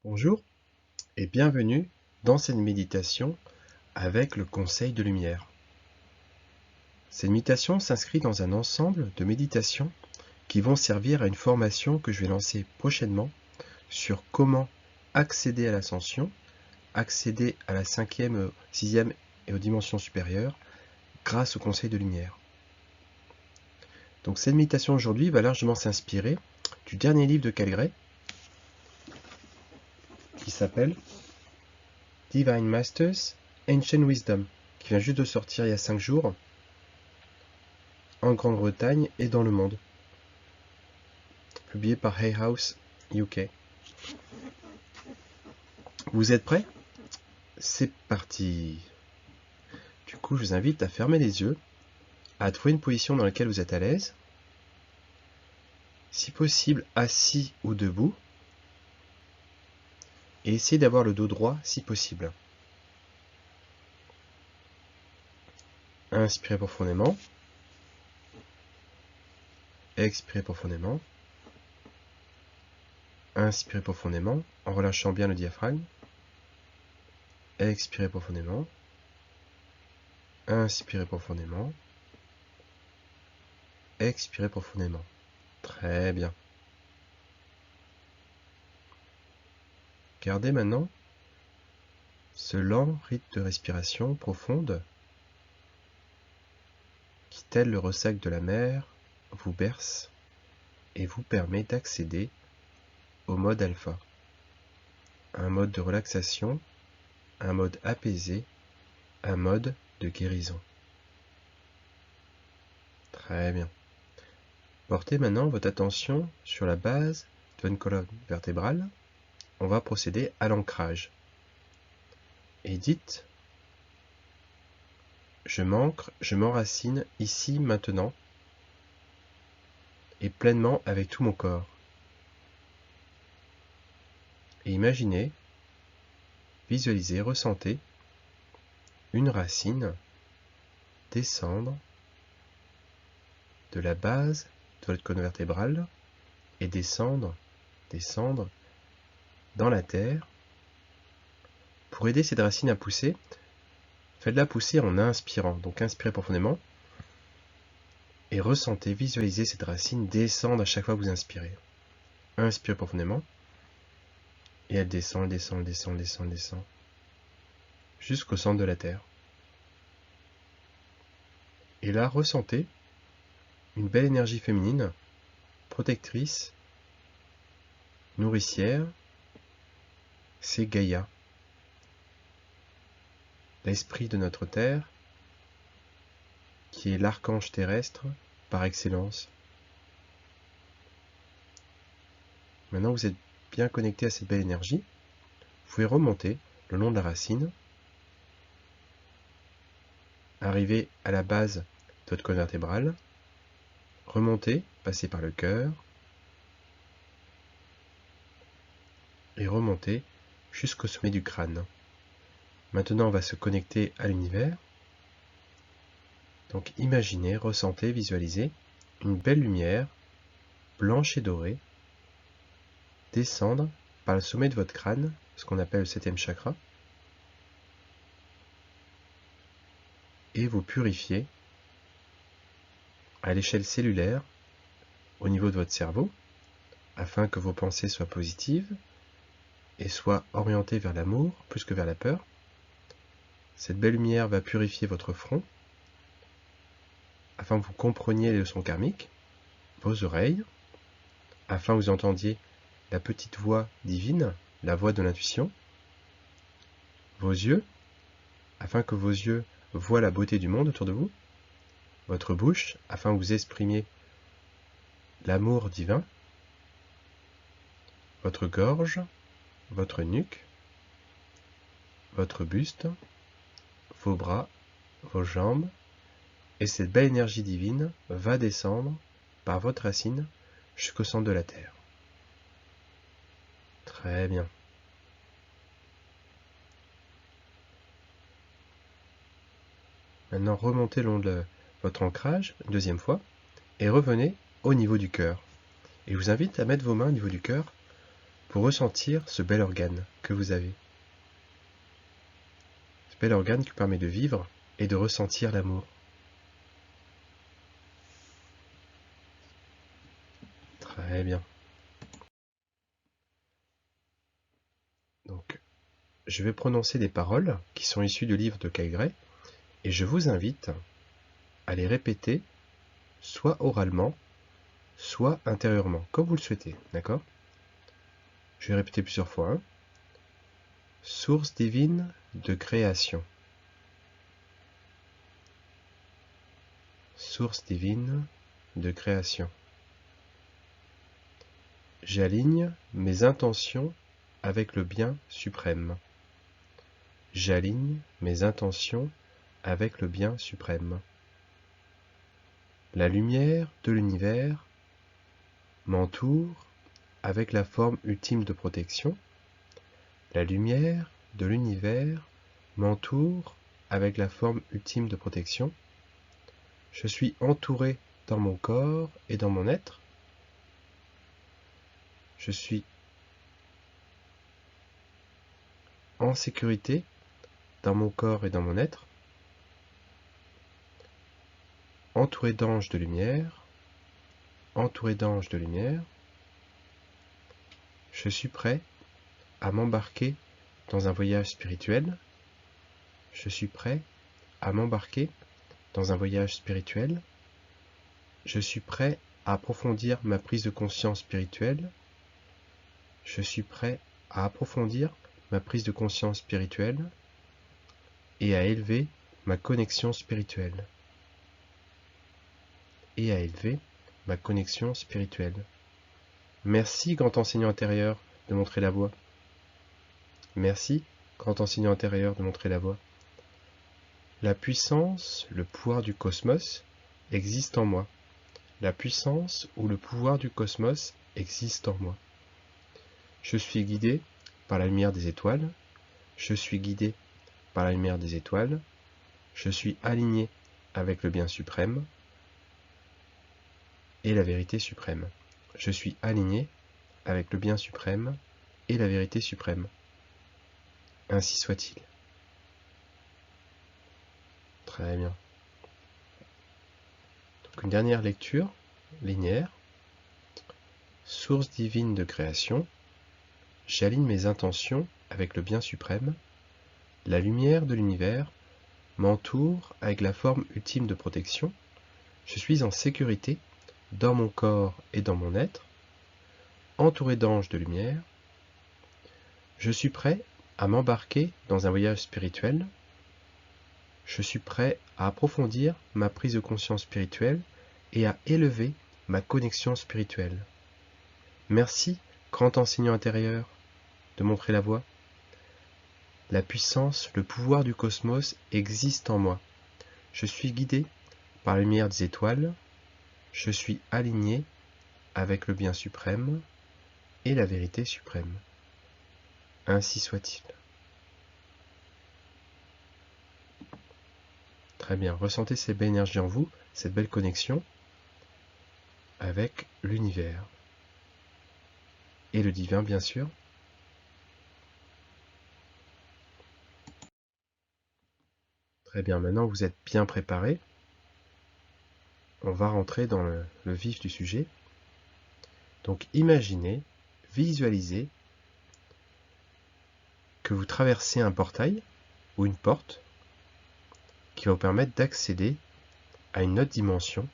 Bonjour et bienvenue dans cette méditation avec le conseil de lumière. Cette méditation s'inscrit dans un ensemble de méditations qui vont servir à une formation que je vais lancer prochainement sur comment accéder à l'ascension, accéder à la 5e, 6e et aux dimensions supérieures grâce au conseil de lumière. Donc cette méditation aujourd'hui va largement s'inspirer du dernier livre de Cal Gray qui s'appelle Divine Masters, Ancient Wisdom, qui vient juste de sortir il y a 5 jours en Grande-Bretagne et dans le monde, publié par Hay House UK. Vous êtes prêts? C'est parti! Du coup, je vous invite à fermer les yeux, à trouver une position dans laquelle vous êtes à l'aise, si possible assis ou debout, et essayez d'avoir le dos droit si possible. Inspirez profondément. Expirez profondément. Inspirez profondément en relâchant bien le diaphragme. Expirez profondément. Inspirez profondément. Expirez profondément. Très bien. Gardez maintenant ce lent rythme de respiration profonde qui, tel le ressac de la mer, vous berce et vous permet d'accéder au mode alpha. Un mode de relaxation, un mode apaisé, un mode de guérison. Très bien. Portez maintenant votre attention sur la base de votre colonne vertébrale. On va procéder à l'ancrage. Et dites: je m'enracine ici maintenant et pleinement avec tout mon corps. Et imaginez, visualisez, ressentez une racine descendre de la base de votre colonne vertébrale et descendre dans la terre. Pour aider cette racine à pousser, faites-la pousser en inspirant. Donc inspirez profondément et ressentez, visualisez cette racine descendre à chaque fois que vous inspirez. Inspirez profondément et elle descend, jusqu'au centre de la terre. Et là, ressentez une belle énergie féminine, protectrice, nourricière, c'est Gaïa, l'esprit de notre terre, qui est l'archange terrestre par excellence. Maintenant vous êtes bien connecté à cette belle énergie, vous pouvez remonter le long de la racine, arriver à la base de votre colonne vertébrale, remonter, passer par le cœur, et remonter jusqu'au sommet du crâne. Maintenant on va se connecter à l'univers. Donc imaginez, ressentez, visualisez une belle lumière, blanche et dorée, descendre par le sommet de votre crâne, ce qu'on appelle le 7e chakra, et vous purifier à l'échelle cellulaire, au niveau de votre cerveau, afin que vos pensées soient positives et soient orientées vers l'amour plus que vers la peur. Cette belle lumière va purifier votre front, afin que vous compreniez les leçons karmiques, vos oreilles, afin que vous entendiez la petite voix divine, la voix de l'intuition, vos yeux, afin que vos yeux voient la beauté du monde autour de vous, votre bouche, afin que vous exprimiez l'amour divin, votre gorge, votre nuque, votre buste, vos bras, vos jambes, et cette belle énergie divine va descendre par votre racine jusqu'au centre de la terre. Très bien. Maintenant, remontez le long de votre ancrage, une deuxième fois, et revenez au niveau du cœur. Et je vous invite à mettre vos mains au niveau du cœur pour ressentir ce bel organe que vous avez. Ce bel organe qui permet de vivre et de ressentir l'amour. Très bien. Donc, je vais prononcer des paroles qui sont issues du livre de Kyle Gray et je vous invite à les répéter soit oralement, soit intérieurement, comme vous le souhaitez, d'accord? Je vais répéter plusieurs fois. Hein. Source divine de création. Source divine de création. J'aligne mes intentions avec le bien suprême. J'aligne mes intentions avec le bien suprême. La lumière de l'univers m'entoure avec la forme ultime de protection. La lumière de l'univers m'entoure avec la forme ultime de protection. Je suis entouré dans mon corps et dans mon être. Je suis en sécurité dans mon corps et dans mon être. Entouré d'anges de lumière. Entouré d'anges de lumière. Je suis prêt à m'embarquer dans un voyage spirituel. Je suis prêt à m'embarquer dans un voyage spirituel. Je suis prêt à approfondir ma prise de conscience spirituelle. Je suis prêt à approfondir ma prise de conscience spirituelle et à élever ma connexion spirituelle. Et à élever ma connexion spirituelle. Merci, grand enseignant intérieur, de montrer la voie. Merci, grand enseignant intérieur, de montrer la voie. La puissance, le pouvoir du cosmos existe en moi. La puissance ou le pouvoir du cosmos existe en moi. Je suis guidé par la lumière des étoiles. Je suis guidé par la lumière des étoiles. Je suis aligné avec le bien suprême et la vérité suprême. Je suis aligné avec le bien suprême et la vérité suprême. Ainsi soit-il. Très bien. Donc une dernière lecture linéaire. Source divine de création. J'aligne mes intentions avec le bien suprême. La lumière de l'univers m'entoure avec la forme ultime de protection. Je suis en sécurité dans mon corps et dans mon être, entouré d'anges de lumière. Je suis prêt à m'embarquer dans un voyage spirituel. Je suis prêt à approfondir ma prise de conscience spirituelle et à élever ma connexion spirituelle. Merci, grand enseignant intérieur, de montrer la voie. La puissance, le pouvoir du cosmos existe en moi. Je suis guidé par la lumière des étoiles. Je suis aligné avec le bien suprême et la vérité suprême. Ainsi soit-il. Très bien, ressentez cette belle énergie en vous, cette belle connexion avec l'univers et le divin, bien sûr. Très bien, maintenant vous êtes bien préparés. On va rentrer dans le vif du sujet. Donc imaginez, visualisez que vous traversez un portail ou une porte qui va vous permettre d'accéder à une autre dimension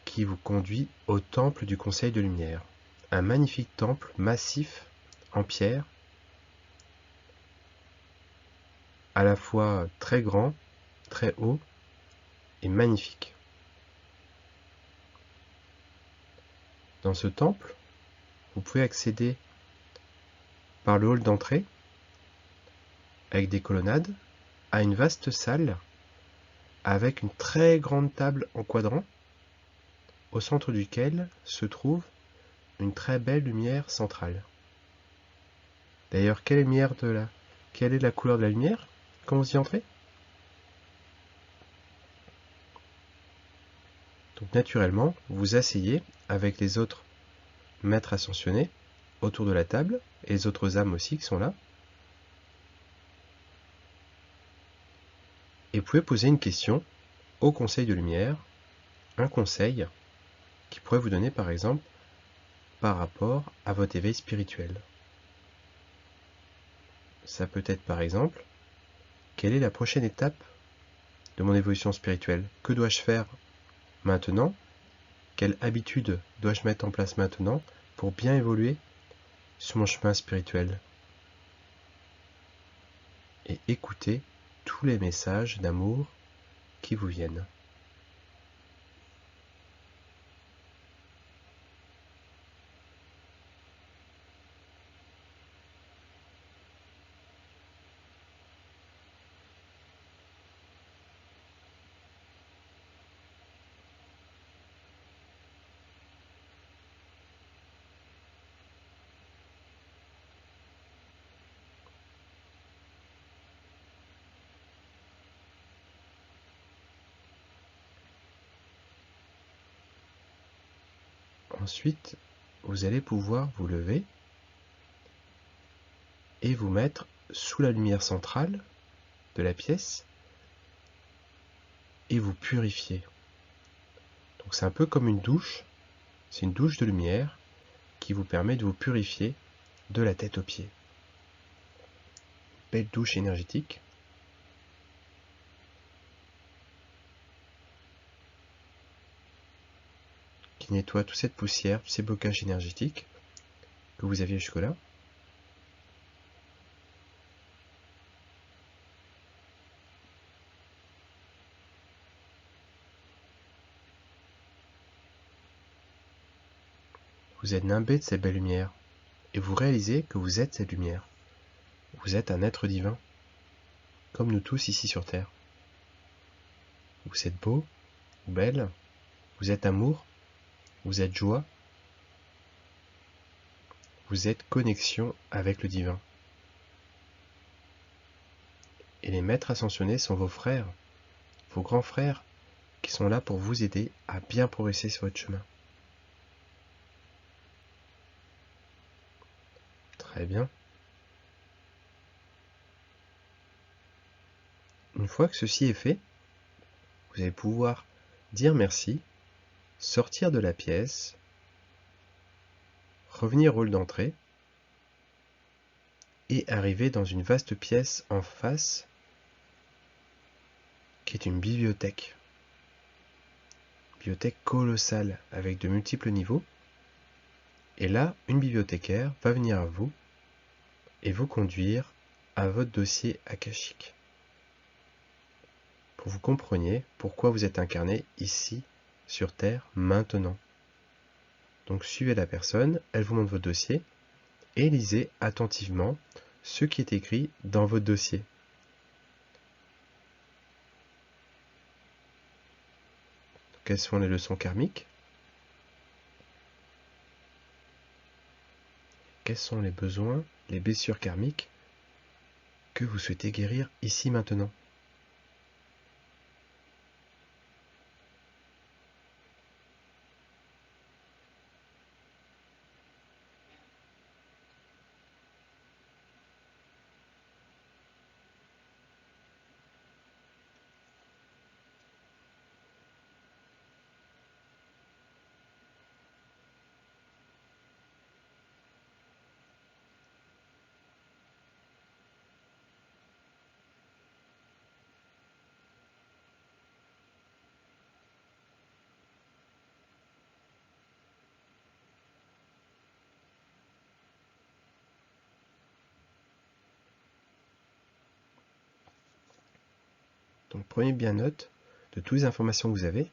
qui vous conduit au temple du Conseil de Lumière. Un magnifique temple massif en pierre, à la fois très grand, très haut et magnifique. Dans ce temple, vous pouvez accéder par le hall d'entrée, avec des colonnades, à une vaste salle avec une très grande table en quadrant, au centre duquel se trouve une très belle lumière centrale. D'ailleurs, quelle est la couleur de la lumière quand vous y entrez? Donc naturellement, vous vous asseyez avec les autres maîtres ascensionnés autour de la table, et les autres âmes aussi qui sont là. Et vous pouvez poser une question au conseil de lumière, un conseil qui pourrait vous donner par exemple par rapport à votre éveil spirituel. Ça peut être par exemple, quelle est la prochaine étape de mon évolution spirituelle? Que dois-je faire maintenant? Quelle habitude dois-je mettre en place maintenant pour bien évoluer sur mon chemin spirituel? Et écoutez tous les messages d'amour qui vous viennent. Ensuite, vous allez pouvoir vous lever et vous mettre sous la lumière centrale de la pièce et vous purifier. Donc c'est un peu comme une douche, c'est une douche de lumière qui vous permet de vous purifier de la tête aux pieds. Belle douche énergétique. Qui nettoie toute cette poussière, tous ces blocages énergétiques que vous aviez jusque-là. Vous êtes nimbé de cette belle lumière et vous réalisez que vous êtes cette lumière. Vous êtes un être divin, comme nous tous ici sur Terre. Vous êtes beau, ou belle, vous êtes amour, vous êtes joie, vous êtes connexion avec le divin. Et les maîtres ascensionnés sont vos frères, vos grands frères, qui sont là pour vous aider à bien progresser sur votre chemin. Très bien. Une fois que ceci est fait, vous allez pouvoir dire merci, sortir de la pièce, revenir au hall d'entrée et arriver dans une vaste pièce en face qui est une bibliothèque. Bibliothèque colossale avec de multiples niveaux. Et là, une bibliothécaire va venir à vous et vous conduire à votre dossier akashique. Pour que vous compreniez pourquoi vous êtes incarné ici, sur Terre, maintenant. Donc suivez la personne, elle vous montre votre dossier et lisez attentivement ce qui est écrit dans votre dossier. Quelles sont les leçons karmiques? Quels sont les besoins, les blessures karmiques que vous souhaitez guérir ici maintenant? Donc prenez bien note de toutes les informations que vous avez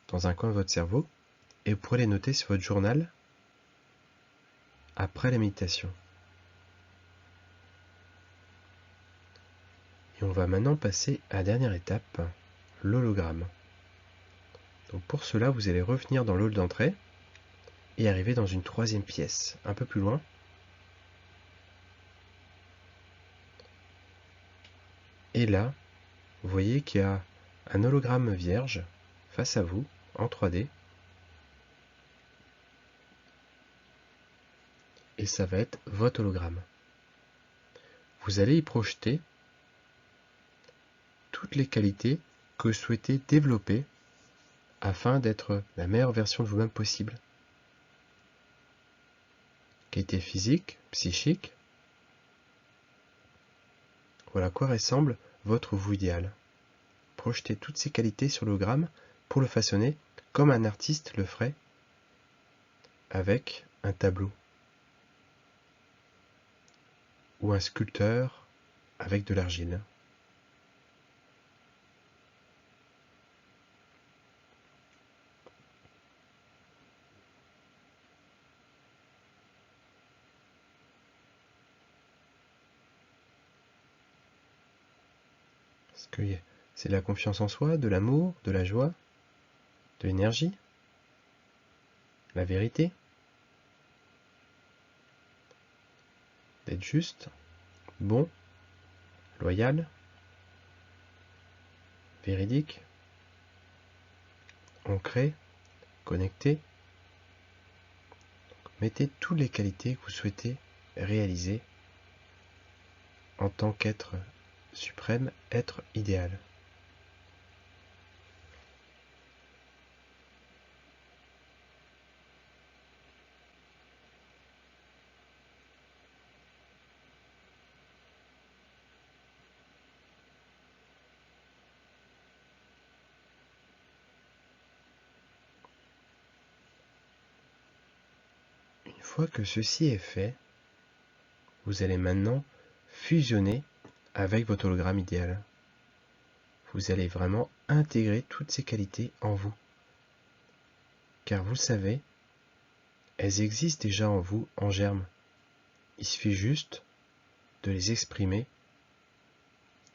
dans un coin de votre cerveau et vous pourrez les noter sur votre journal après la méditation. Et on va maintenant passer à la dernière étape, l'hologramme. Donc pour cela, vous allez revenir dans le hall d'entrée et arriver dans une troisième pièce, un peu plus loin. Et là, vous voyez qu'il y a un hologramme vierge face à vous, en 3D. et ça va être votre hologramme. Vous allez y projeter toutes les qualités que vous souhaitez développer afin d'être la meilleure version de vous-même possible. Qualité physique, psychique. Voilà à quoi ressemble votre vous idéal. Projetez toutes ces qualités sur l'hologramme pour le façonner comme un artiste le ferait avec un tableau ou un sculpteur avec de l'argile. Est-ce que c'est de la confiance en soi, de l'amour, de la joie, de l'énergie, la vérité, d'être juste, bon, loyal, véridique, ancré, connecté. Mettez toutes les qualités que vous souhaitez réaliser en tant qu'être suprême, être idéal. Une fois que ceci est fait, vous allez maintenant fusionner avec votre hologramme idéal. Vous allez vraiment intégrer toutes ces qualités en vous. Car vous savez, elles existent déjà en vous en germe. Il suffit juste de les exprimer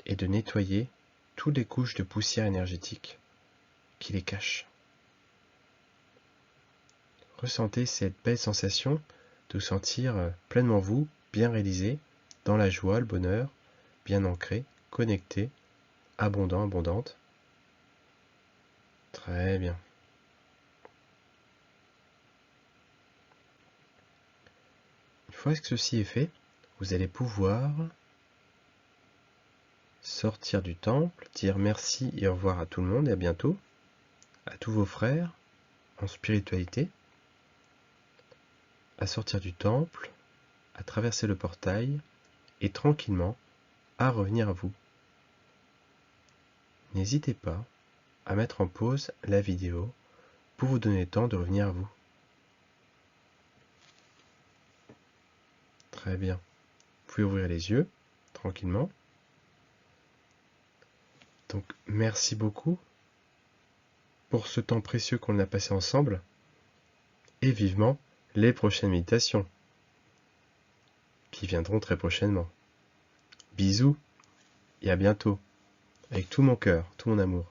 et de nettoyer toutes les couches de poussière énergétique qui les cachent. Ressentez cette belle sensation de vous sentir pleinement vous, bien réalisé, dans la joie, le bonheur, bien ancré, connecté, abondant, abondante. Très bien. Une fois que ceci est fait, vous allez pouvoir sortir du temple, dire merci et au revoir à tout le monde et à bientôt, à tous vos frères en spiritualité, à sortir du temple, à traverser le portail et tranquillement à revenir à vous. N'hésitez pas à mettre en pause la vidéo pour vous donner le temps de revenir à vous. Très bien. Vous pouvez ouvrir les yeux tranquillement. Donc merci beaucoup pour ce temps précieux qu'on a passé ensemble et vivement les prochaines méditations qui viendront très prochainement. Bisous et à bientôt avec tout mon cœur, tout mon amour.